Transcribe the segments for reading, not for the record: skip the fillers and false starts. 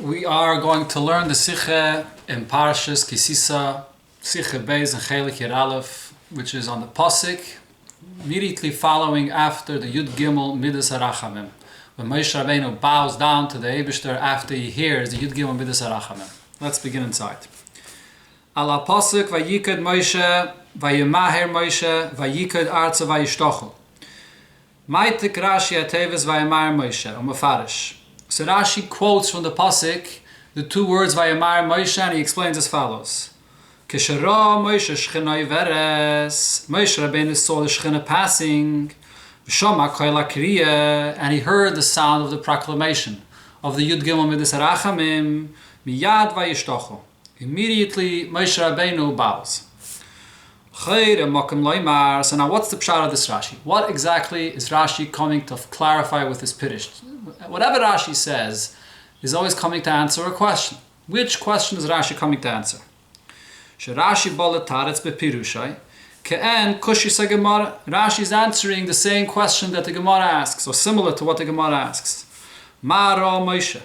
We are going to learn the Sicha in Parshas Sisa, Sicha Beis and Chelek Yud Aleph, which is on the Pasuk, immediately following after the Yud Gimel Midas HaRachamim. When Moshe Rabbeinu bows down to the Eibishter after he hears the Yud Gimel Midas HaRachamim. Let's begin inside. Ala Pasuk Vayikad Moshe, Vayemaher Moshe, Vayikad Arza Vayishtochu. Maitik Rashi Atevis Vayemar Moshe, Umafarish. So Rashi quotes from the Pasuk the two words Vayemar Moshe, and he explains as follows. Keshara Moshe Shchinoi Veres, Moshe Rabbeinu saw the Shechina passing, V'shama Koila Kriya, and he heard the sound of the proclamation of the Yud Gimel Midas HaRachamim, Miyad Vayishtochu. Immediately Moshe Rabbeinu bows. So now what's the pshat of this Rashi? What exactly is Rashi coming to clarify with this Pirish? Whatever Rashi says is always coming to answer a question. Which question is Rashi coming to answer? Rashi is answering the same question that the Gemara asks, or similar to what the Gemara asks. Mara Moshe.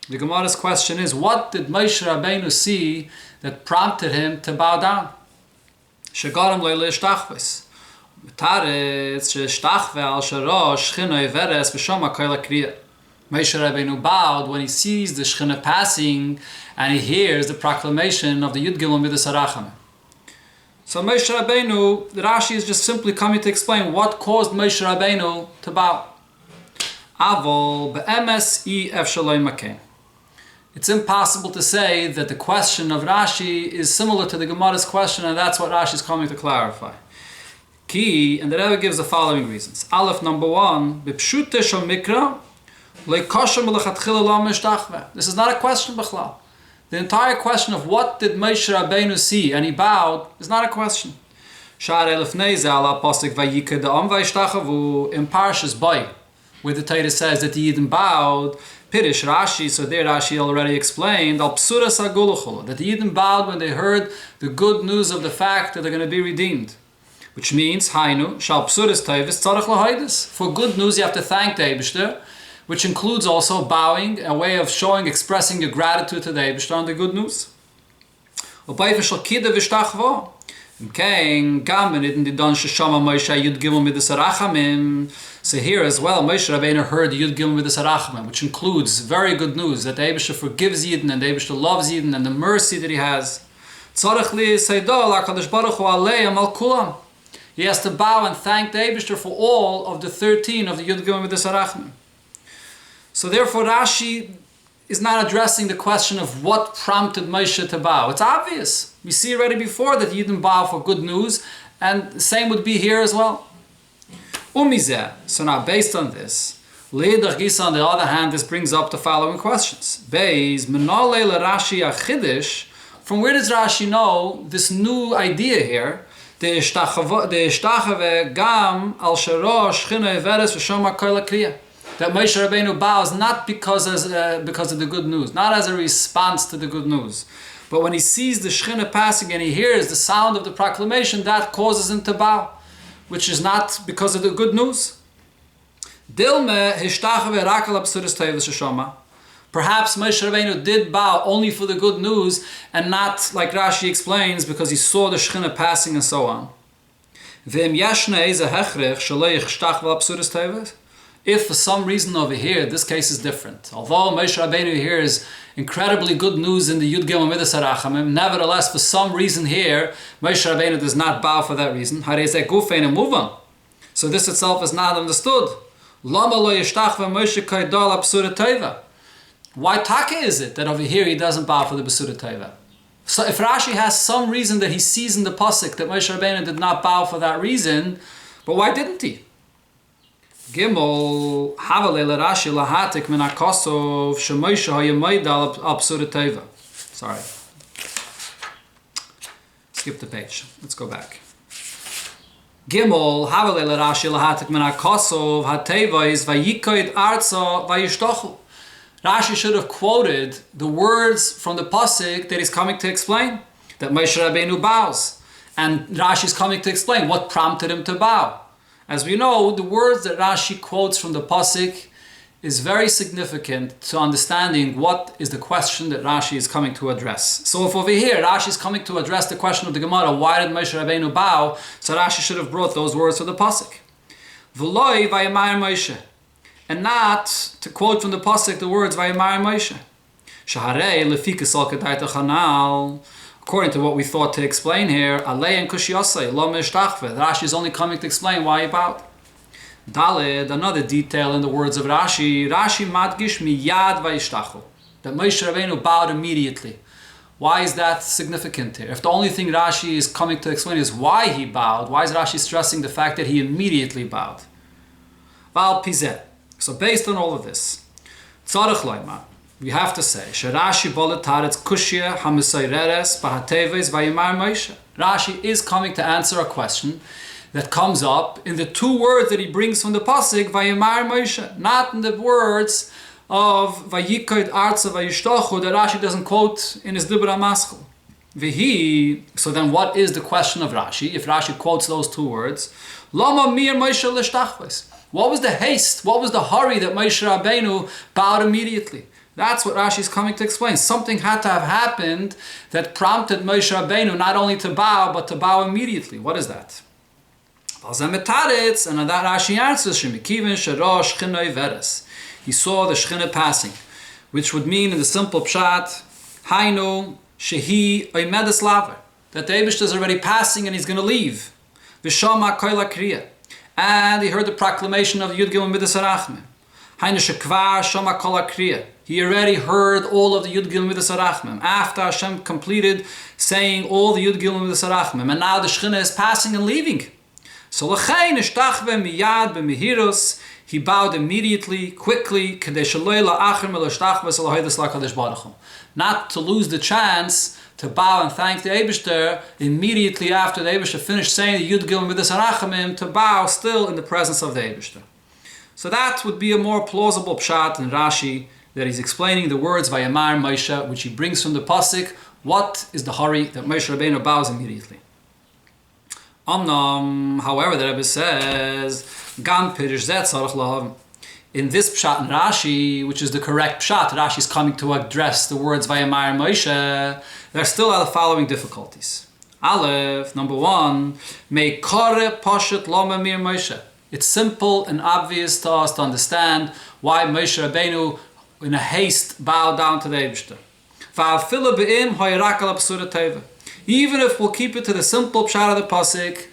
The Gemara's question is, what did Moshe Rabbeinu see that prompted him to bow down? Shegaram leile shtachves. Taretz shtachve al sharosh shchina veres v'shama koila kriya. Moshe Rabbeinu bowed when he sees the Shechina passing and he hears the proclamation of the Yud Gimel Midas HaRachamim. So Moshe Rabbeinu, the Rashi is just simply coming to explain what caused Moshe Rabbeinu to bow. Avol be'emes I efshaloi makein. It's impossible to say that the question of Rashi is similar to the Gemara's question, and that's what Rashi is coming to clarify. Ki, and the Rebbe gives the following reasons. Aleph, number one, b'pshute shel mikra, le'kosher melechatchila lo mishtachve. This is not a question b'chlal. The entire question of what did Moshe Rabbeinu see and he bowed is not a question. Shar elefnei ze ala pasuk vayiked da'am vayishtachavu in Parshas Bay, where the Torah says that the Yidden bowed. Pirish Rashi, so there Rashi already explained, al psura saguluchol, that the Yidden bowed when they heard the good news of the fact that they're going to be redeemed. Which means, hainu, shal psuras taivis tzarech lahaydis. For good news you have to thank the Eibishter, which includes also bowing, a way of showing, expressing your gratitude to the Eibishter on the good news. Ubay v'shal kida v'shtachvo. Okay, gamen idin di don sheshama Moshe Yud Gimel Midas HaRachamim. So here as well, Moshe Rabbeinu heard the Yud Gimel Midas HaRachamim, which includes very good news that the Eibishter forgives Yidden and the Eibishter loves Yidden and the mercy that he has. He has to bow and thank the Eibishter for all of the 13 of the Yud Gimel Midas HaRachamim. So therefore Rashi is not addressing the question of what prompted Moshe to bow. It's obvious. We see already before that Yidden bow for good news, and the same would be here as well. Umizeh. So now, based on this, Leidach Gisa, on the other hand, this brings up the following questions. Beis, Menale Rashi Achidish. From where does Rashi know this new idea here? The Ishtachave Gam Al Sharosh Shchina Veres V'Shoma Koila Kriya. That Moshe Rabbeinu bows not because of the good news, not as a response to the good news, but when he sees the Shechina passing and he hears the sound of the proclamation, that causes him to bow, which is not because of the good news. Perhaps Moshe Rabbeinu did bow only for the good news and not, like Rashi explains, because he saw the Shechina passing and so on. If for some reason over here, this case is different. Although Moshe Rabbeinu hears incredibly good news in the Yud Gimel Midas HaRachamim, nevertheless, for some reason here, Moshe Rabbeinu does not bow for that reason. So this itself is not understood. Why taka is it that over here he doesn't bow for the Besura Teva? So if Rashi has some reason that he sees in the Pasuk that Moshe Rabbeinu did not bow for that reason, but why didn't he? Gimel Havale Rashi Lahatik Min Akosov Shemoshe Hayamoidal Al Psura Teva. Sorry. Skip the page. Let's go back. Gimel Havale Rashi Lahatik Min Akosov Hateva is Vayikoid Arza Vayishtochu. Rashi should have quoted the words from the Pasuk that he's coming to explain, that Moshe Rabbeinu bows. And Rashi is coming to explain what prompted him to bow. As we know, the words that Rashi quotes from the Pasuk is very significant to understanding what is the question that Rashi is coming to address. So if over here Rashi is coming to address the question of the Gemara, why did Moshe Rabbeinu bow? So Rashi should have brought those words to the pasuk. V'loi vayamar Moshe, and not to quote from the pasuk the words vayamar Moshe. Shaharei lefikas al kedayta chanal. According to what we thought to explain here, alei and kushiyasei lo mishtachve. Rashi is only coming to explain why he bowed. Daled, another detail in the words of Rashi. Rashi madgish miyad vayishtachu, that Moshe Rabbeinu bowed immediately. Why is that significant here? If the only thing Rashi is coming to explain is why he bowed, why is Rashi stressing the fact that he immediately bowed? Val pizeh. So based on all of this, tzarech loymar, we have to say, Sharashi boletaretz kushya hamisayreres bahateves vayimar Moshe. Rashi is coming to answer a question that comes up in the two words that he brings from the pasuk vayimar Moshe, not in the words of vayikod arza vayishtochu that Rashi doesn't quote in his Dibra Maschil. Vihi. So then, what is the question of Rashi? If Rashi quotes those two words, Lama mir Moshe l'shtachves. What was the haste? What was the hurry that Moshe Rabbeinu bowed immediately? That's what Rashi is coming to explain. Something had to have happened that prompted Moshe Rabbeinu not only to bow, but to bow immediately. What is that? And on that Rashi answers, he saw the Shechina passing, which would mean in the simple pshat, Hainu shehi oimedes laver, that the Eibishter is already passing and he's going to leave. V'shama koila kriya, and he heard the proclamation of the Yud Gimel Midas Harachmim. Hainu shekvar shama kola kriya. He already heard all of the Yud Gimel Midas Harachmim after Hashem completed saying all the Yud Gimel Midas Harachmim, and now the Shechina is passing and leaving. So l'chein ishtachve miyad b'mehirus. He bowed immediately, quickly, not to lose the chance to bow and thank the Eibishter immediately after the Eibishter finished saying the Yud Gimel Midas Harachmim, to bow still in the presence of the Eibishter. So that would be a more plausible pshat in Rashi, that he's explaining the words Vayamar Moshe, which he brings from the pasuk. What is the hurry that Moshe Rabbeinu bows immediately? However, the Rebbe says, Gam Pirish Zet Tzarech Lahavim. In this pshat in Rashi, which is the correct pshat, Rashi is coming to address the words Vayamar Moshe, there still are the following difficulties. Aleph, number one, Mei Kore Poshet Lo Mamir Moshe. It's simple and obvious to us to understand why Moshe Rabbeinu, in a haste, bowed down to the Eibishter. Va'afilu be'im hoyrak al absura teva. Even if we'll keep it to the simple pshat of the pasuk,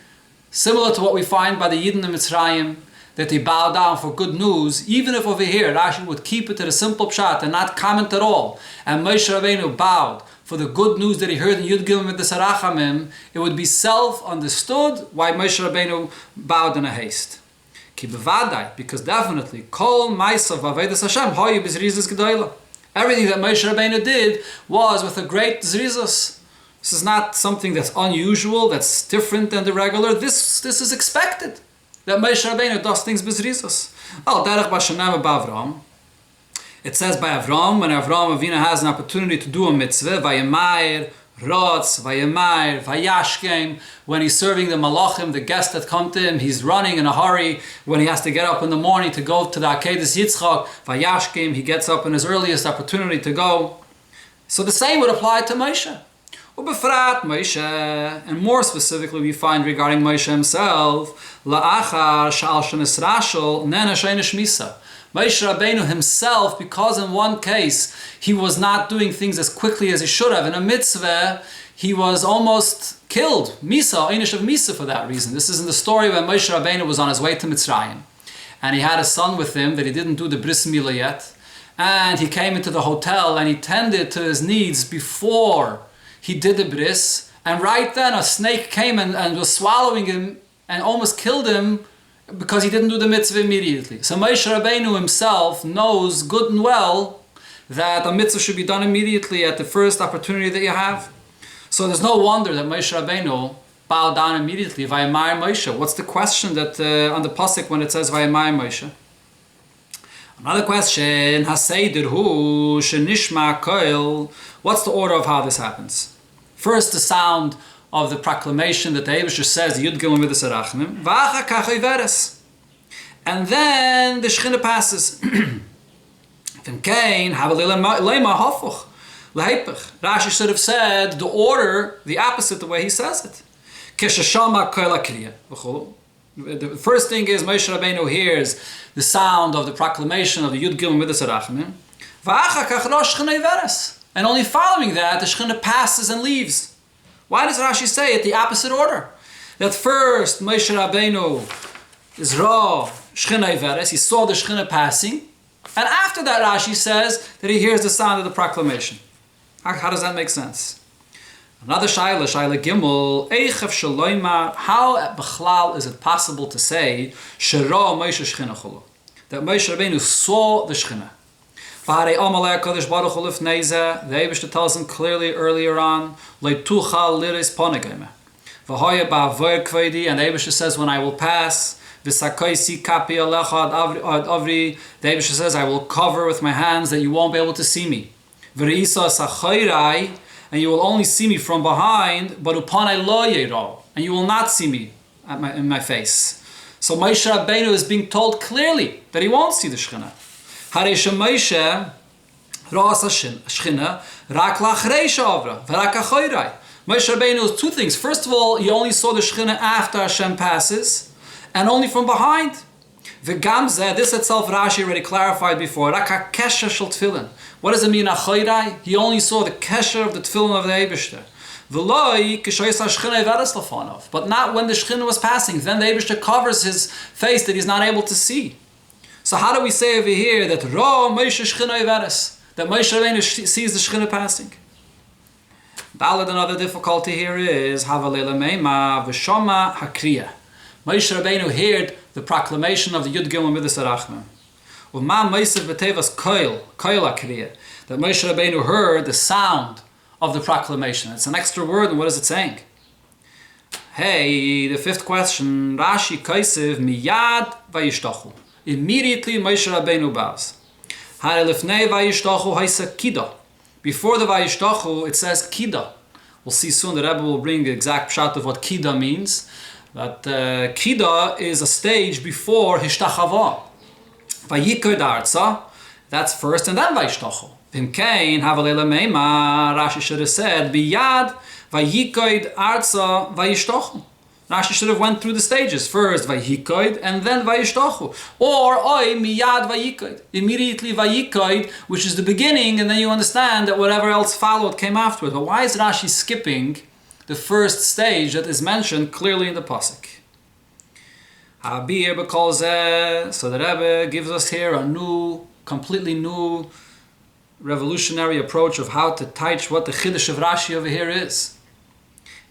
similar to what we find by the Yidden in Mitzrayim, that they bow down for good news, even if over here Rashi would keep it to the simple pshat and not comment at all, and Moshe Rabbeinu bowed for the good news that he heard in Yud Gimel Midas Harachmim, it would be self-understood why Moshe Rabbeinu bowed in a haste. Ki bevadai, because definitely, kol ma'asav v'avodas Hashem hayu b'zrizas gedola. Everything that Moshe Rabbeinu did was with a great zrizas. This is not something that's unusual, that's different than the regular. This is expected, that Moshe Rabbeinu does things b'zrizos. Al derech b'shanam b'Avram. It says by Avram, when Avram Avinu has an opportunity to do a mitzvah, vayemar, rotz, vayemar, vayashkem, when he's serving the malachim, the guests that come to him, he's running in a hurry. When he has to get up in the morning to go to the Akedas Yitzchak, vayashkem, he gets up in his earliest opportunity to go. So the same would apply to Moshe. Ubefrat Moshe, and more specifically we find regarding Moshe himself, la'achar shal shenisrashel nena sheinish misa. Moshe Rabbeinu himself, because in one case he was not doing things as quickly as he should have, in a mitzvah he was almost killed, misa, einish of misa for that reason. This is in the story when Moshe Rabbeinu was on his way to Mitzrayim, and he had a son with him that he didn't do the bris milah yet, and he came into the hotel and he tended to his needs before he did the bris, and right then a snake came and was swallowing him and almost killed him because he didn't do the mitzvah immediately. So Moshe Rabbeinu himself knows good and well that a mitzvah should be done immediately at the first opportunity that you have. So there's no wonder that Moshe Rabbeinu bowed down immediately. Vayamar Moshe. What's the question that on the pasuk when it says Vayamar Moshe? Another question. Haseider hu shenishma koil. What's the order of how this happens? First, the sound of the proclamation that the Eibishter says, Yud Gimel Midas Harachmim, v'achar kach oiveres. And then the Shechina passes. Rashi should have said the order, the opposite, the way he says it. The first thing is Moshe Rabbeinu hears the sound of the proclamation of the Yud Gimel Midas Arachmim. And only following that, the Shekhinah passes and leaves. Why does Rashi say it the opposite order? That first Moshe Rabbeinu is Ra, Shekhinah Iveres, he saw the Shekhinah passing, and after that Rashi says that he hears the sound of the proclamation. How does that make sense? Another Shaila Gimel, Eichav Shaloimar, how at Bechlal is it possible to say Shera Moshe Shekhinah Chulu? That Moshe Rabbeinu saw the Shekhinah. The Eibishter tells him clearly earlier on, and the Eibishter says, when I will pass, the Eibishter says, I will cover with my hands that you won't be able to see me. And you will only see me from behind, and you will not see me in my face. So Moshe Rabbeinu is being told clearly that he won't see the Shekhinah. Moshe Rabbeinu knows two things. First of all, he only saw the Shekhinah after Hashem passes, and only from behind. This itself Rashi already clarified before. What does it mean, Achoirai? He only saw the kesher of the tefillin of the Eibishter. But not when the Shekhinah was passing. Then the Eibishter covers his face that he's not able to see. So how do we say over here that Ra Moshe Shekhinah Iveres, that Moshe Rabbeinu sees the Shekhinah passing? Another difficulty here is Havalela Meima V'Shoma Hakriya. Moshe Rabbeinu heard the proclamation of the Yud Gimel Midas Arachmim. U'ma Moshe V'Tevas Koil Hakriya. That Moshe Rabbeinu heard the sound of the proclamation. It's an extra word, and what is it saying? Hey, the fifth question. Rashi Kaisev Miyad Vayishtachu. Immediately Moshe Rabbeinu bows. Before the Vayishtachu, it says Kida. We'll see soon, the Rabbi will bring the exact pshat of what Kida means. But Kida is a stage before Hishtachava. Vayikod Arza, that's first, and then Vayishtachu. Vimkein Havalela Meima, Rashi should have said, Biyad Vayikod Arza Vayishtachu. Rashi should have went through the stages. First Vayikoid and then Vayishtachu. Or Oy Miyad Vayikoid. Immediately Vayikoid, which is the beginning, and then you understand that whatever else followed came afterwards. But why is Rashi skipping the first stage that is mentioned clearly in the Pasuk? So the Rebbe gives us here a new, completely new, revolutionary approach of how to teach what the Chiddush of Rashi over here is.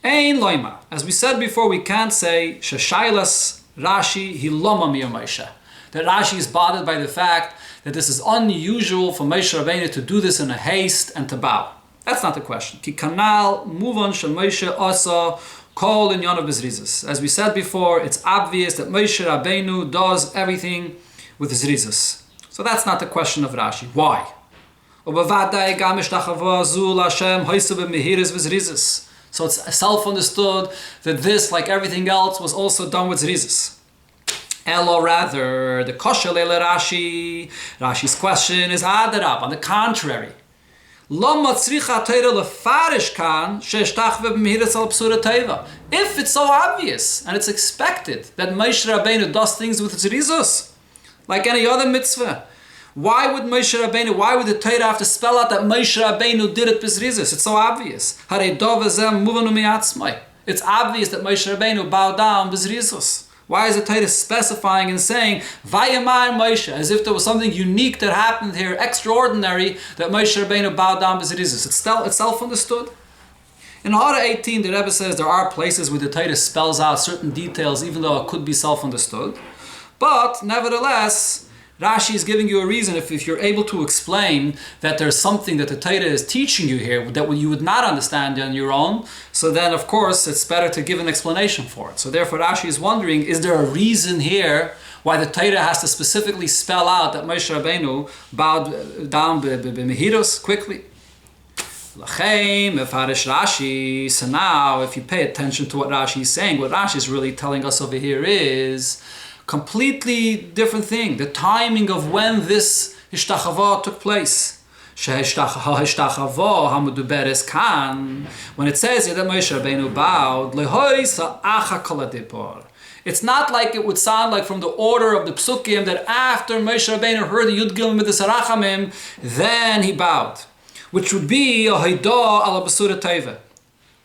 Ein loima. As we said before, we can't say Shashailas Rashi Hiloma Miyar Moshe. That Rashi is bothered by the fact that this is unusual for Moshe Rabbeinu to do this in a haste and to bow. That's not the question. Ki kanal muvon shel Moshe asa kol inyan of bezrizas. As we said before, it's obvious that Moshe Rabbeinu does everything with zrizas. So that's not the question of Rashi. Why? Ubavadai gam ishtachava zul Hashem hoyse b'mehiris v'zrizas. So it's self-understood that this, like everything else, was also done with zrizas. Elo rather, the kosher leile Rashi, Rashi's question is adarab, on the contrary. If it's so obvious and it's expected that Moshe Rabbeinu does things with zrizas, like any other mitzvah, why would the Torah have to spell out that Moshe Rabbeinu did it b'zrizas? It's so obvious. It's obvious that Moshe Rabbeinu bowed down b'zrizas. Why is the Torah specifying and saying Vayamar Moshe, as if there was something unique that happened here, extraordinary, that Moshe Rabbeinu bowed down b'zrizas? It's self-understood. In Hara 18, the Rebbe says there are places where the Torah spells out certain details, even though it could be self-understood. But nevertheless, Rashi is giving you a reason, if you're able to explain that there's something that the Torah is teaching you here that you would not understand on your own, so then of course it's better to give an explanation for it. So therefore Rashi is wondering, is there a reason here why the Torah has to specifically spell out that Moshe Rabbeinu bowed down b'mehirus quickly? Rashi. So now if you pay attention to what Rashi is saying, what Rashi is really telling us over here is completely different thing. The timing of when this Hishtachava took place. When it says that Moshe Rabbeinu bowed, it's not like it would sound like from the order of the psukim that after Moshe Rabbeinu heard the Yud Gimel Midas Harachamim, then he bowed, which would be a Haidah ala Basura Teiva.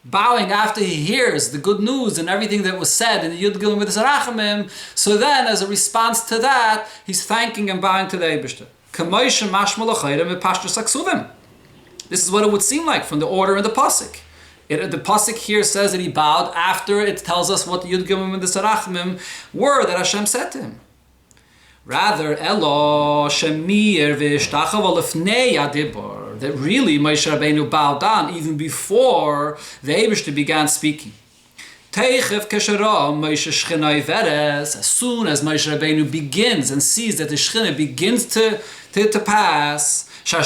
Bowing after he hears the good news and everything that was said in the Yud Gimel Midas Harachamim, so then as a response to that, he's thanking and bowing to the Eibishter. This is what it would seem like from the order in the pasuk. The pasuk here says that he bowed after it tells us what the Yud Gimel Midas Harachamim were that Hashem said to him. Rather, Elo Shemir v'Ishtachav Lefnei Adibor, that really Moshe Rabbeinu bowed down even before the Eibishter began speaking. Teichev Keshara Moshe Shchinai Veres, as soon as Moshe Rabbeinu begins and sees that the Shchina begins to pass, and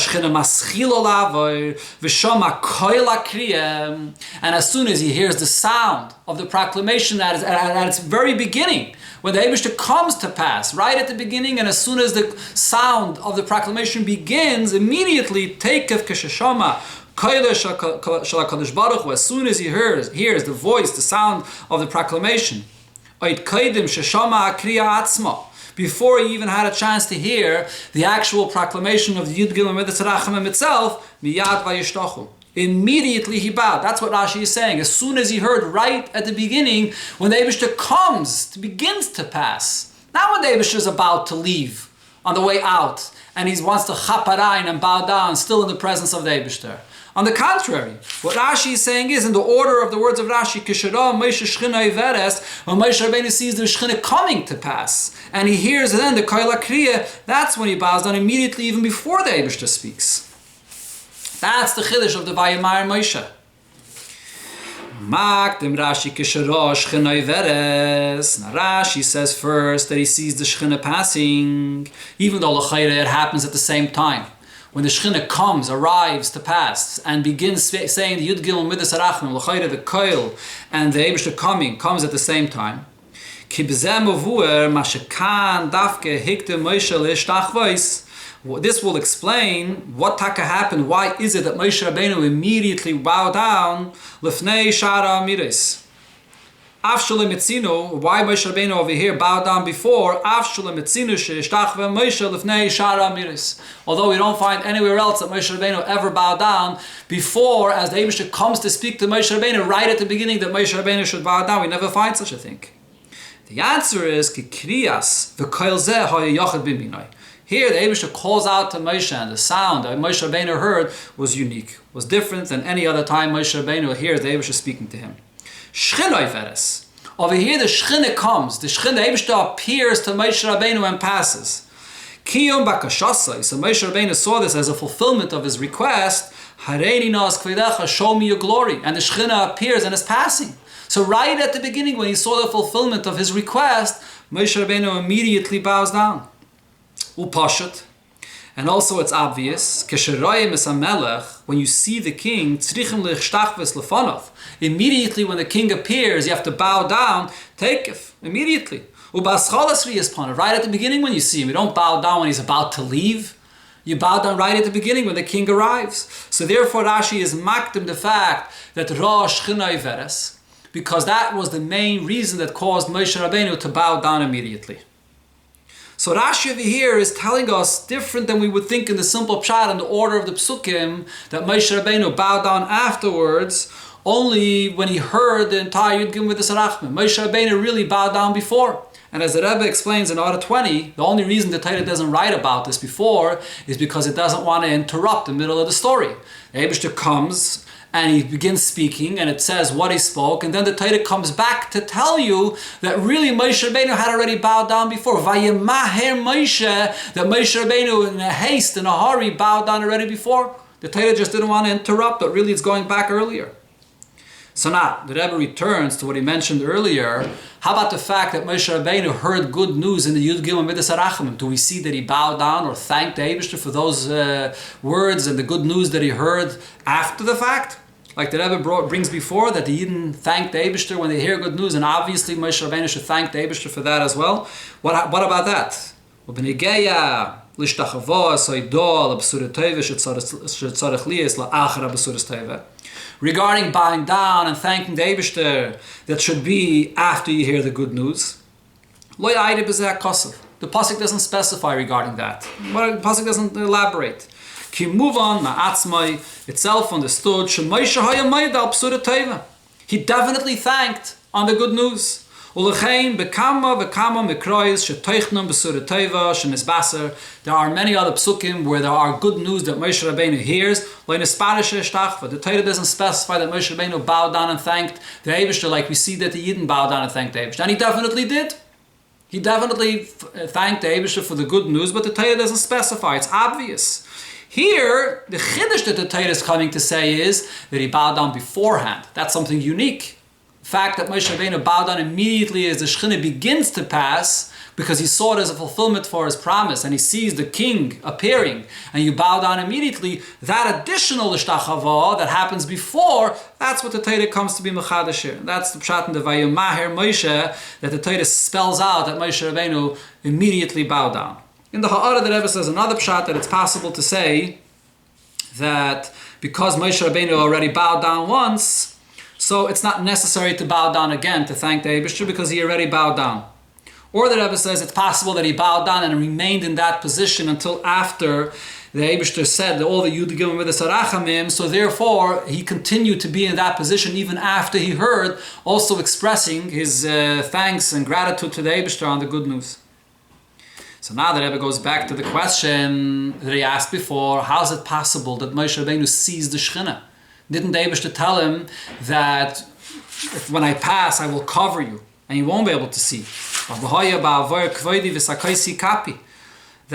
as soon as he hears the sound of the proclamation at its very beginning, when the Eibishter comes to pass, right at the beginning, and as soon as the sound of the proclamation begins, immediately Teikev Keshashama, as soon as he hears the voice, the sound of the proclamation, before he even had a chance to hear the actual proclamation of the Yud Gimel Midas Harachamim itself, miyad vayishtachu. Immediately he bowed. That's what Rashi is saying. As soon as he heard right at the beginning, when the Eibishter begins to pass, not when the Eibishter is about to leave, on the way out, and he wants to chaparain and bow down, still in the presence of the Eibishter. On the contrary, what Rashi is saying is, in the order of the words of Rashi, Kishara Moshe Shchina Iveres, when Moshe Rabbeinu sees the Shchina coming to pass, and he hears then the Koila Kriya, that's when he bows down immediately, even before the Eibishter speaks. That's the Chiddush of the Vayamar Moshe. Makdim Rashi Kishara Shchina Iveres. Now Rashi says first that he sees the Shchina passing, even though L'chayre it happens at the same time. When the Shechina arrives to pass, and begins saying the Yud Gimel Midas Harachamim, L'chayre the Koil, and the Eibishter comes at the same time. This will explain what taka happened. Why is it that Moshe Rabbeinu immediately bowed down Lefnei Shara Amiris? Why Moshe Rabbeinu over here bowed down before? Although we don't find anywhere else that Moshe Rabbeinu ever bowed down before, as the Eibishter comes to speak to Moshe Rabbeinu right at the beginning that Moshe Rabbeinu should bow down. We never find such a thing. The answer is Here the Eibishter calls out to Moshe, and the sound that Moshe Rabbeinu heard was unique, was different than any other time Moshe Rabbeinu hears the Eibishter speaking to him. Shchinoi Veres. Over here the Shchina comes, the Eibishter appears to Moshe Rabbeinu and passes. Kiyom Bakashasai, so Moshe Rabbeinu saw this as a fulfillment of his request, Hareini Nas Kvedecha, show me your glory, and the Shchina appears and is passing. So right at the beginning when he saw the fulfillment of his request, Moshe Rabbeinu immediately bows down. Upashat. And also it's obvious, when you see the king, immediately when the king appears, you have to bow down, takef, immediately. Right at the beginning when you see him, you don't bow down when he's about to leave. You bow down right at the beginning when the king arrives. So therefore Rashi is makdim the fact that Rosh Shchinoi Veres, because that was the main reason that caused Moshe Rabbeinu to bow down immediately. So Rashi over here is telling us, different than we would think in the simple pshat in the order of the psukim, that Moshe Rabbeinu bowed down afterwards, only when he heard the entire Yud Gimel Midas Harachamim. Moshe Rabbeinu really bowed down before. And as the Rebbe explains in Order 20, the only reason the Torah doesn't write about this before is because it doesn't want to interrupt the middle of the story. The Eibishter comes, and he begins speaking, and it says what he spoke, and then the Torah comes back to tell you that really Moshe Rabbeinu had already bowed down before. Vayemaher Moshe, that Moshe Rabbeinu in a haste, in a hurry, bowed down already before. The Torah just didn't want to interrupt, but really it's going back earlier. So now, the Rebbe returns to what he mentioned earlier. How about the fact that Moshe Rabbeinu heard good news in the Yud Gimel Midas Harachamim? Do we see that he bowed down or thanked the Eibishter for those words and the good news that he heard after the fact? Like the Rebbe brings before, that the Yidden thank the Eibishter when they hear good news, and obviously Moshe Rabbeinu should thank the Eibishter for that as well. What about that? Regarding bowing down and thanking the Eibishter, that should be after you hear the good news. The pasuk doesn't specify regarding that. The pasuk doesn't elaborate. Ki move on, ma'atzmai itself understood. He definitely thanked on the good news. There are many other psukim where there are good news that Moshe Rabbeinu hears. The Torah doesn't specify that Moshe Rabbeinu bowed down and thanked the Eibishter like we see that he didn't bow down and thank the Eibishter. And he definitely did. He definitely thanked the Eibishter for the good news, but the Torah doesn't specify. It's obvious. Here, the chiddush that the Torah is coming to say is that he bowed down beforehand. That's something unique. The fact that Moshe Rabbeinu bowed down immediately as the Shekhinah begins to pass, because he saw it as a fulfillment for his promise, and he sees the king appearing, and you bow down immediately, that additional ishtachava that happens before, that's what the Torah comes to be mechadash here. That's the pshat in the Vayomaher Moshe, that the Torah spells out that Moshe Rabbeinu immediately bowed down. In the Ha'ara, the Rebbe says another pshat that it's possible to say that because Moshe Rabbeinu already bowed down once, so it's not necessary to bow down again to thank the Eibishter because he already bowed down. Or the Rebbe says it's possible that he bowed down and remained in that position until after the Eibishter said that all the Yud given with the Sarachamim, so therefore he continued to be in that position even after he heard, also expressing his thanks and gratitude to the Eibishter on the good news. So now the Rebbe goes back to the question that he asked before: how is it possible that Moshe Rabbeinu sees the Shekhinah? Didn't the Eibishter tell him that when I pass, I will cover you and you won't be able to see? That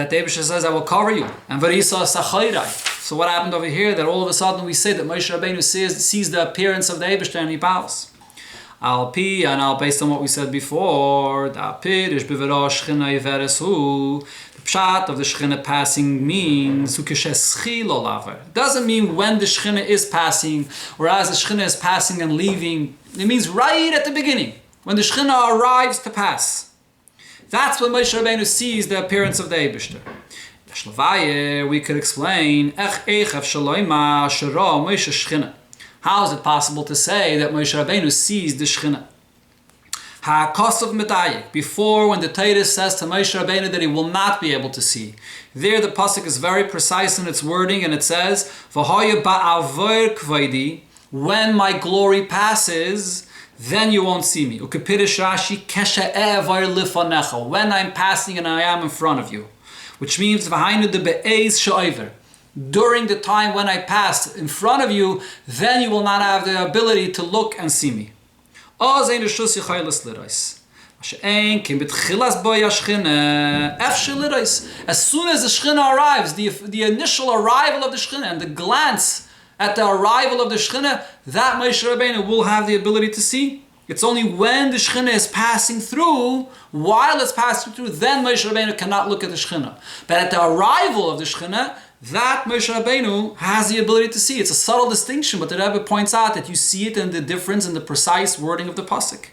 the Eibishter says, I will cover you. And so what happened over here? That all of a sudden we say that Moshe Rabbeinu sees the appearance of the Eibishter and he bows. And now based on what we said before, the pshat of the Shekhinah passing means doesn't mean when the Shekhinah is passing or as the Shekhinah is passing and leaving. It means right at the beginning, when the Shekhinah arrives to pass. That's when Moshe Rabbeinu sees the appearance of the Eibishter. We could explain how is it possible to say that Moshe Rabbeinu sees the Shekhinah? Before, when the Torah says to Moshe Rabbeinu that he will not be able to see, there the pasuk is very precise in its wording, and it says, when my glory passes, then you won't see me. When I'm passing and I am in front of you. Which means, during the time when I passed in front of you, then you will not have the ability to look and see me. As soon as the Shekhinah arrives, the initial arrival of the Shekhinah and the glance at the arrival of the Shekhinah, that Moshe Rabbeinu will have the ability to see. It's only when the Shekhinah is passing through, while it's passing through, then Moshe Rabbeinu cannot look at the Shekhinah. But at the arrival of the Shekhinah, that Moshe Rabbeinu has the ability to see. It's a subtle distinction, but the Rebbe points out that you see it in the difference in the precise wording of the pasuk.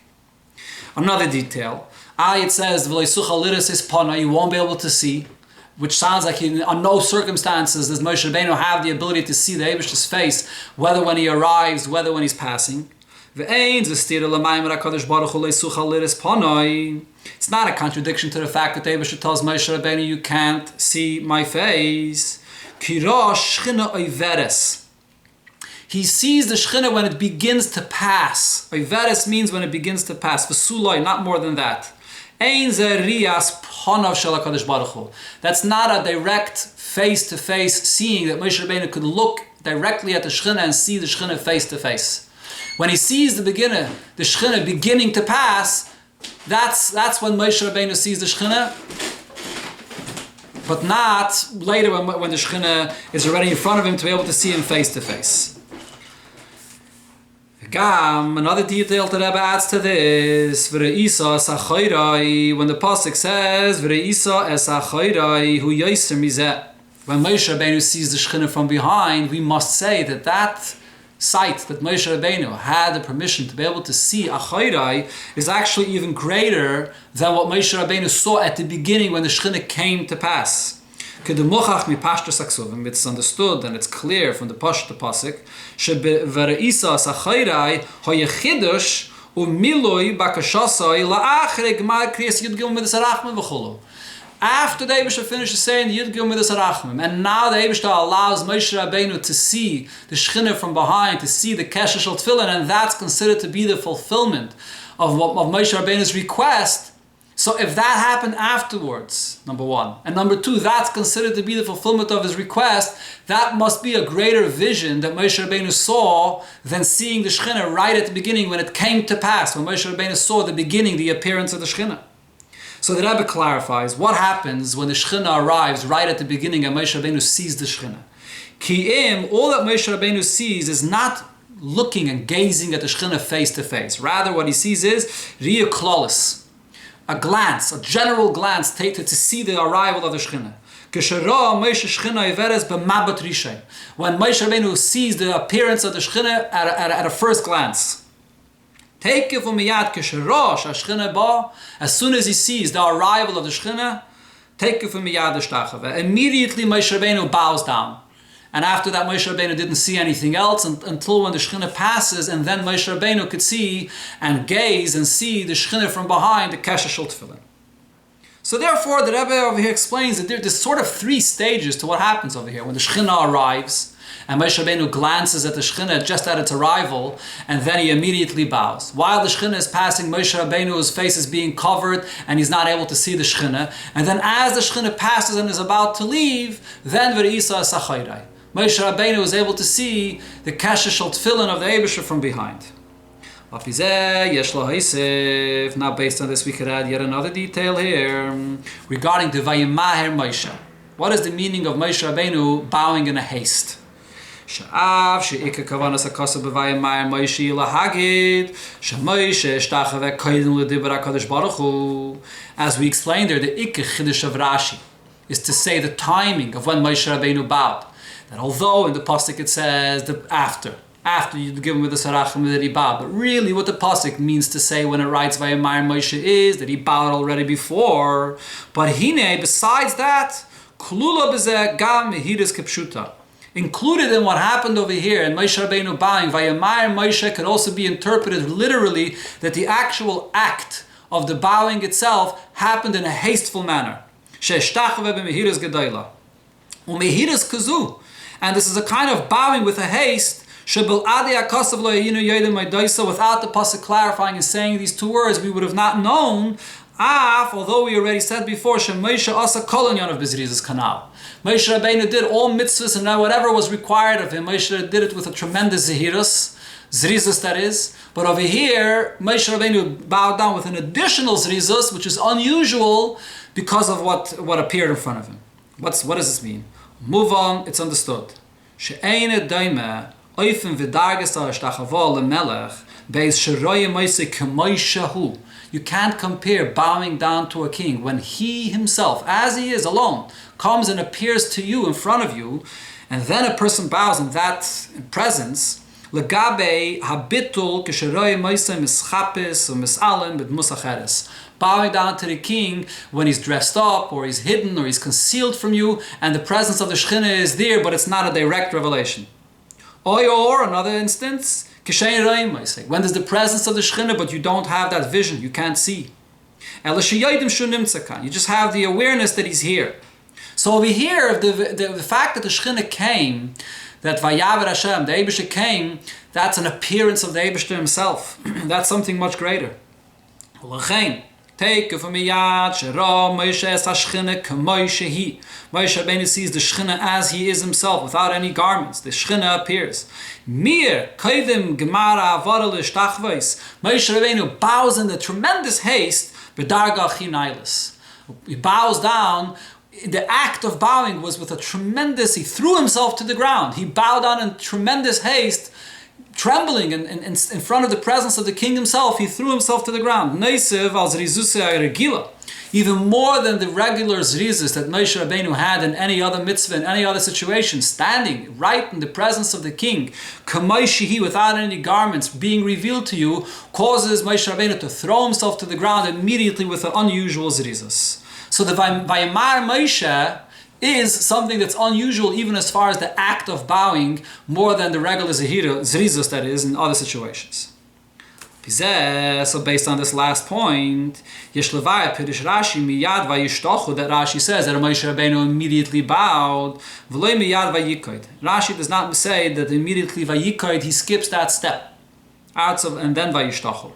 Another detail, it says, you won't be able to see, which sounds like on no circumstances does Moshe Rabbeinu have the ability to see the Eibishter's face, whether when he arrives, whether when he's passing. It's not a contradiction to the fact that the Eibishter tells Moshe Rabbeinu, you can't see my face. He sees the Shekhinah when it begins to pass. Oiveres means when it begins to pass. V'suloi, not more than that. That's not a direct face-to-face seeing that Moshe Rabbeinu could look directly at the Shekhinah and see the Shekhinah face-to-face. When he sees the Shekhinah beginning to pass, that's when Moshe Rabbeinu sees the Shekhinah, but not later when the Shekhinah is already in front of him to be able to see him face to face. Another detail that Rebbe adds to this, when the pasuk says, when Moshe Rabbeinu sees the Shekhinah from behind, we must say that sight that Moshe Rabbeinu had the permission to be able to see Achayrai is actually even greater than what Moshe Rabbeinu saw at the beginning when the Shekhinah came to pass. It's understood and it's clear from the Pashto pasuk. Shebereisa sachayrai hayechidush umiloi bakashasai laachre gmar kriyas yud gimel midas harachmim v'chulu. After the Eibishter finishes saying the Yud Gimel Midas Harachmim, and now the Eibishter allows Moshe Rabbeinu to see the Shechina from behind, to see the Kesher Shel Tefillin, and that's considered to be the fulfillment of Moshe Rabbeinu's request. So if that happened afterwards, number one, and number two, that's considered to be the fulfillment of his request, that must be a greater vision that Moshe Rabbeinu saw than seeing the Shechina right at the beginning when it came to pass, when Moshe Rabbeinu saw the beginning, the appearance of the Shechina. So the Rebbe clarifies what happens when the Shechina arrives right at the beginning and Moshe Rabbeinu sees the Shechina. Ki'im, all that Moshe Rabbeinu sees is not looking and gazing at the Shechina face to face. Rather, what he sees is Riyah Klolis, a glance, a general glance to see the arrival of the Shechina. When Moshe Rabbeinu sees the appearance of the Shechina at a first glance. As soon as he sees the arrival of the Shechina, immediately Moshe Rabbeinu bows down. And after that, Moshe Rabbeinu didn't see anything else until when the Shechina passes, and then Moshe Rabbeinu could see and gaze and see the Shechina from behind the Kesher Shel Tefillin. So therefore, the Rebbe over here explains that there's sort of three stages to what happens over here. When the Shechina arrives, and Moshe Rabbeinu glances at the Shechina just at its arrival, and then he immediately bows. While the Shechina is passing, Moshe Rabbeinu's face is being covered, and he's not able to see the Shechina. And then as the Shechina passes and is about to leave, then V'reisa Sachayrai. Moshe Rabbeinu is able to see the Kesher Shel Tefillin of the Eibishter from behind. Now based on this we could add yet another detail here regarding the Vayimaher Moshe. What is the meaning of Moshe Rabbeinu bowing in a haste? As we explained there, the Ikka Chiddush of Rashi is to say the timing of when Moshe Rabbeinu bowed. That although in the pasuk it says that after you give him with the Sarachim that he bowed, but really what the pasuk means to say when it writes Vayamar Moshe is that he bowed already before. But hine, besides that, Klula b'zeh gam mehiris kepshuta. Included in what happened over here in Moshe Rabbeinu bowing, Vayamar Moshe could also be interpreted literally that the actual act of the bowing itself happened in a hasteful manner. She'eshtachave b'mehiris gedayla. Umehiris kazu. And this is a kind of bowing with a haste, without the pasuk clarifying and saying these two words, we would have not known, although we already said before, Moshe asa kol inyan of bezrizas kanal. Moshe Rabbeinu did all mitzvahs and whatever was required of him. Moshe did it with a tremendous zrizas that is. But over here, Moshe Rabbeinu bowed down with an additional zrizas, which is unusual because of what appeared in front of him. What does this mean? Move on, it's understood. She'ene daime oifen v'darges ha'ashtachavo lemelech beis sheroye moise k'moishahu. You can't compare bowing down to a king when he himself, as he is alone, comes and appears to you in front of you, and then a person bows in that presence. Legabe habitul k'sheroye moise mischapis u'misalem b'dmusacheres. Bowing down to the king when he's dressed up, or he's hidden, or he's concealed from you, and the presence of the Shechina is there, but it's not a direct revelation. Or another instance, when there's the presence of the Shechina, but you don't have that vision, you can't see. You just have the awareness that he's here. So over here, the fact that the Shechina came, that Vayaver Hashem, the Eibishter came, that's an appearance of the Eibishter himself. That's something much greater. Take from Miyad Shera Moshe Hashchina K'Moshe He. Moshe Rabbeinu sees the Shechina as he is himself, without any garments. The Shechina appears. Mir Kaidim Gemara Avara L'Shtachvos. Moshe Rabbeinu bows in the tremendous haste. B'darga Chinailis. He bows down. The act of bowing was with a tremendous. He threw himself to the ground. He bowed down in tremendous haste. Trembling in front of the presence of the king himself, he threw himself to the ground. Even more than the regular zrizas that Moshe Rabbeinu had in any other mitzvah, in any other situation, standing right in the presence of the king, k'moishihi, without any garments being revealed to you, causes Moshe Rabbeinu to throw himself to the ground immediately with an unusual zrizas. So the Vayamar Moshe is something that's unusual even as far as the act of bowing, more than the regular zrizus that is in other situations. So based on this last point, that Rashi says that Moshe Rabbeinu immediately bowed. Rashi does not say that immediately vayikoid, he skips that step. And then vayishtachu.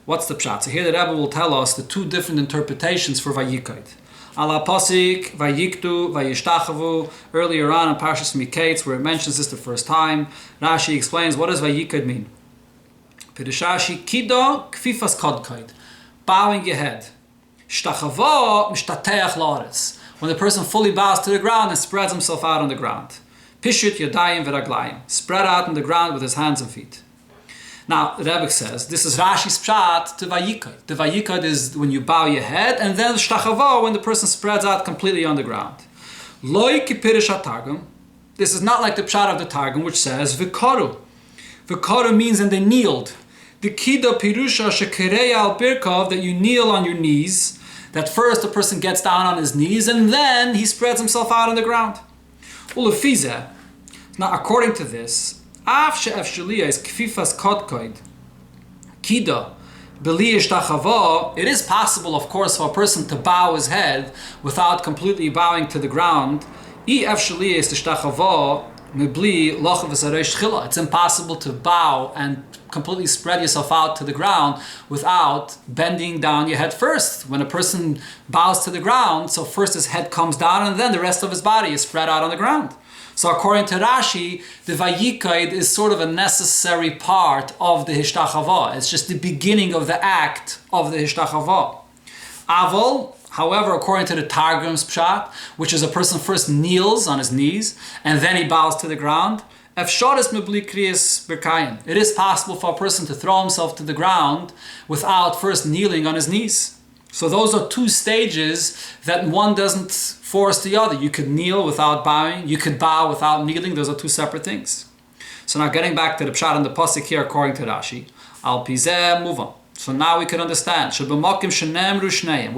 What's the pshat? So here the Rebbe will tell us the two different interpretations for vayikoid. Ala posik, vayiktu, vayishtachavu. Earlier on in Parshas Miketz, where it mentions this the first time, Rashi explains what does vayikoid mean. Pirushashi kido kfifas kodkoid, bowing your head. Shtachavo mishtateach la'aretz, when the person fully bows to the ground and spreads himself out on the ground. Pishut yadayim v'raglayim, spread out on the ground with his hands and feet. Now, the Rebbe says, this is Rashi's pshat to vayikod. The vayikod is when you bow your head, and then shtachavo, when the person spreads out completely on the ground. Loi kipirish targum. This is not like the pshat of the Targum, which says v'koru. V'koru means and they kneeled. The kido pirusha shekereya al birkov, that you kneel on your knees. That first the person gets down on his knees, and then he spreads himself out on the ground. Ulefizeh. Now, according to this, af she'ef shaliyah is kfifas kodkoid kido b'li ishtachavo. It is possible, of course, for a person to bow his head without completely bowing to the ground. It's impossible to bow and completely spread yourself out to the ground without bending down your head first. When a person bows to the ground, so first his head comes down and then the rest of his body is spread out on the ground. So according to Rashi, the vayikoid is sort of a necessary part of the hishtachava. It's just the beginning of the act of the hishtachava. Avol, however, according to the Targum's pshat, which is a person first kneels on his knees and then he bows to the ground, it is possible for a person to throw himself to the ground without first kneeling on his knees. So those are two stages that one doesn't force the other. You could kneel without bowing, you could bow without kneeling. Those are two separate things. So now getting back to the pshat and the pasuk here according to Rashi, al pizeh, move on. So now we can understand where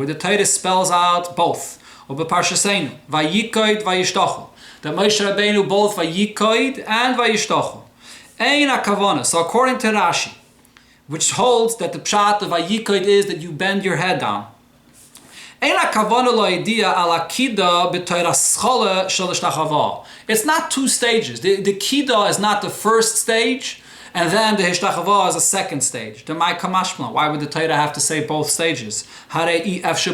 the Torah spells out both. Vayikoid, vayishtachu. That Moshe Rabbeinu both vayikoid and vayishtachu. Ein hakavana. So according to Rashi, which holds that the pshat of vayikoid is that you bend your head down. Ein hakavana lo'idiyah ala kida b'toira schole shel hishtachava. It's not two stages. The kida is not the first stage, and then the hishtachava is a second stage. Why would the Torah have to say both stages? It's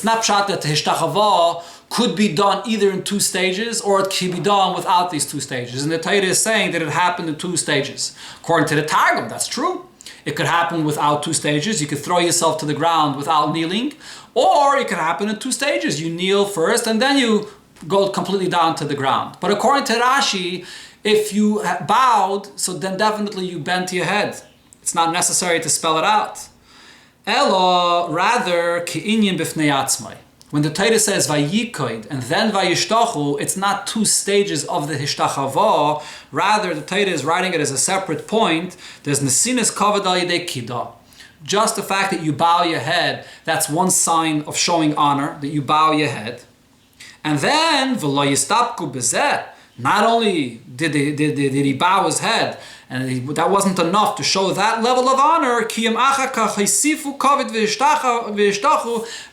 not pshat that the hishtachava could be done either in two stages or it can be done without these two stages. And the Torah is saying that it happened in two stages. According to the Targum, that's true. It could happen without two stages. You could throw yourself to the ground without kneeling. Or it could happen in two stages. You kneel first and then you go completely down to the ground. But according to Rashi, if you bowed, so then definitely you bent your head. It's not necessary to spell it out. Elo, rather, ki'inyin b'fnei atzmai. When the Torah says vayikoid and then vayishtachu, it's not two stages of the hishtachava. Rather, the Torah is writing it as a separate point. There's nesinas kavod al yedei kida. Just the fact that you bow your head, that's one sign of showing honor, that you bow your head. And then, v'lo yistapku b'zeh. Not only did he bow his head, and that wasn't enough to show that level of honor,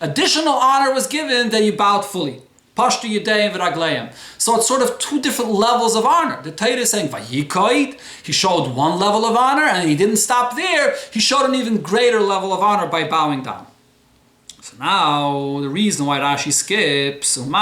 additional honor was given that he bowed fully. Pashtu yedayim v'ragleim. So it's sort of two different levels of honor. The Torah is saying, vayikoid, he showed one level of honor, and he didn't stop there. He showed an even greater level of honor by bowing down. So now, the reason why Rashi skips, when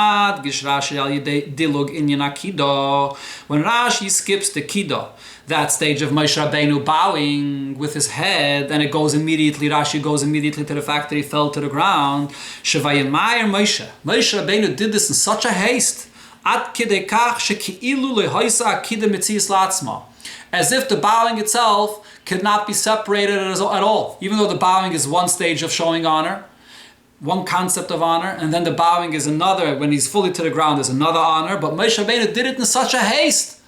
Rashi skips the kido, that stage of Moshe Rabbeinu bowing with his head, and it goes immediately, Rashi goes immediately to the fact that he fell to the ground. Moshe Rabbeinu did this in such a haste, as if the bowing itself could not be separated at all, even though the bowing is one stage of showing honor, one concept of honor, and then the bowing is another. When he's fully to the ground is another honor. But Moshe Rabbeinu did it in such a haste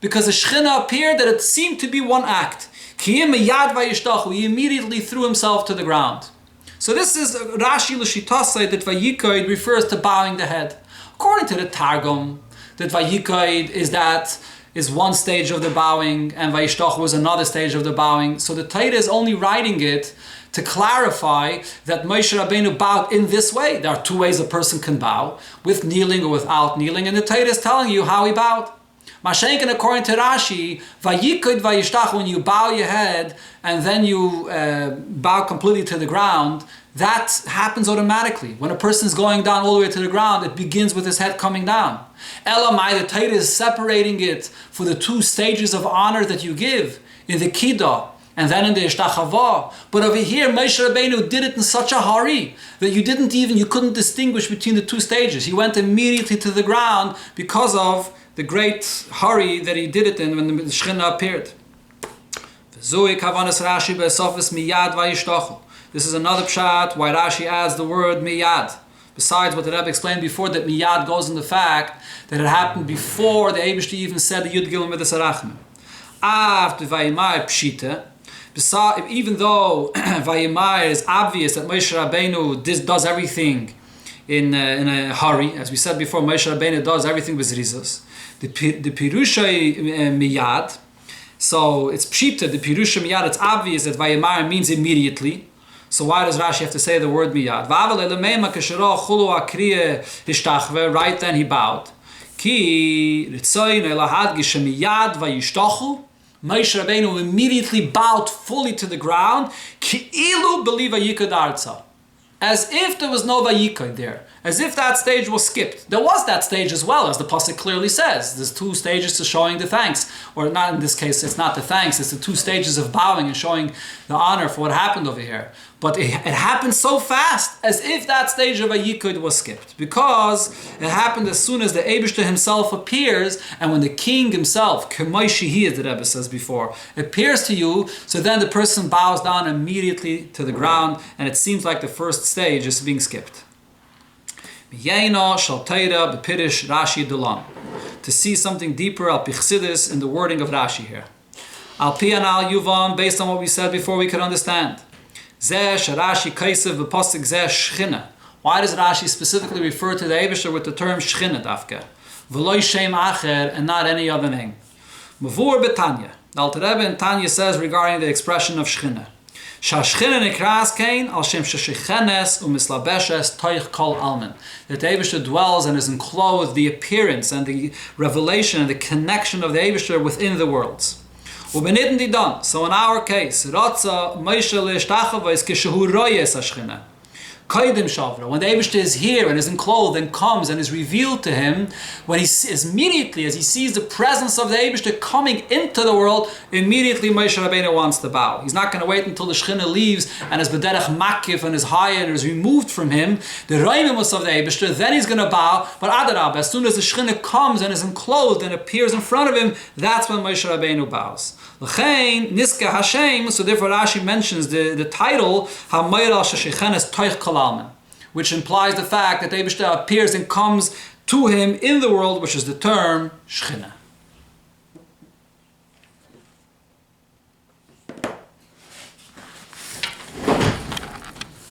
because the Shechina appeared that it seemed to be one act. He immediately threw himself to the ground. So this is Rashi l'shitase that vayikoid refers to bowing the head. According to the Targum, that Vayikoid is one stage of the bowing, and Vayishtoch was another stage of the bowing. So the Torah is only writing it to clarify that Moshe Rabbeinu bowed in this way. There are two ways a person can bow, with kneeling or without kneeling, and the Torah is telling you how he bowed. Mashenkin, according to Rashi, Vayikoid Vayishtach, when you bow your head and then you bow completely to the ground, that happens automatically. When a person is going down all the way to the ground, it begins with his head coming down. Elamai, the Torah is separating it for the two stages of honor that you give, in the Kiddah and then in the Ishtachavah. But over here, Moshe Rabbeinu did it in such a hurry that you couldn't distinguish between the two stages. He went immediately to the ground because of the great hurry that he did it in when the Shekhinah appeared. This is another pshat why Rashi adds the word miyad. Besides what the Rebbe explained before, that miyad goes in the fact that it happened before the Eibishter even said the Yud Gil Midas Arachim. After Vayimai Pshita, even though Vayimai is obvious that Moshe Rabbeinu does everything in a hurry, as we said before, Moshe Rabbeinu does everything with rizos. The Pirusha miyad, so it's Pshita, the Pirusha miyad, it's obvious that Vayimai means immediately. So why does Rashi have to say the word miyad? Right then he bowed. Moshe Rabbeinu immediately bowed fully to the ground. As if there was no Vayikod there. As if that stage was skipped. There was that stage as well, as the Pasuk clearly says. There's two stages to showing the thanks. Or not in this case, it's not the thanks, it's the two stages of bowing and showing the honor for what happened over here. But it happened so fast, as if that stage of Vayikod was skipped. Because it happened as soon as the Eibishter himself appears, and when the king himself, K'may Shehi, as the Rebbe says before, appears to you, so then the person bows down immediately to the ground, and it seems like the first stage is being skipped. To see something deeper, al pichsidis, in the wording of Rashi here. Al pi and al yuvan, based on what we said before, we could understand. Why does Rashi specifically refer to the Eibishter with the term Shechina dafka? V'loi shem acher, and not any other name. Mavur betanya. The Alter Rebbe in Tanya says regarding the expression of Shechina. Shashchina nekras kein al shem sheshechenes umislabeshes toich kol almen. That the Eibishter dwells and is enclosed, the appearance and the revelation and the connection of the Eibishter within the worlds. So in our case, Ratza Moshe le'ishtachava is kishehu royes hashchina. Kaidim shavra, when the Eibishter is here and is enclosed and comes and is revealed to him, when he immediately as he sees the presence of the Eibishter coming into the world, immediately Moshe Rabbeinu wants to bow. He's not going to wait until the Shechina leaves and is bederech makif and is high and is removed from him, the roimimus of the Eibishter, then he's going to bow. But adarab, as soon as the Shechina comes and is enclosed and appears in front of him, that's when Moshe Rabbeinu bows. L'chein niska Hashem, so therefore Rashi mentions the title Hamayr al Sheshechenes Toich Kalalman, which implies the fact that the Eibishter appears and comes to him in the world, which is the term Shechina.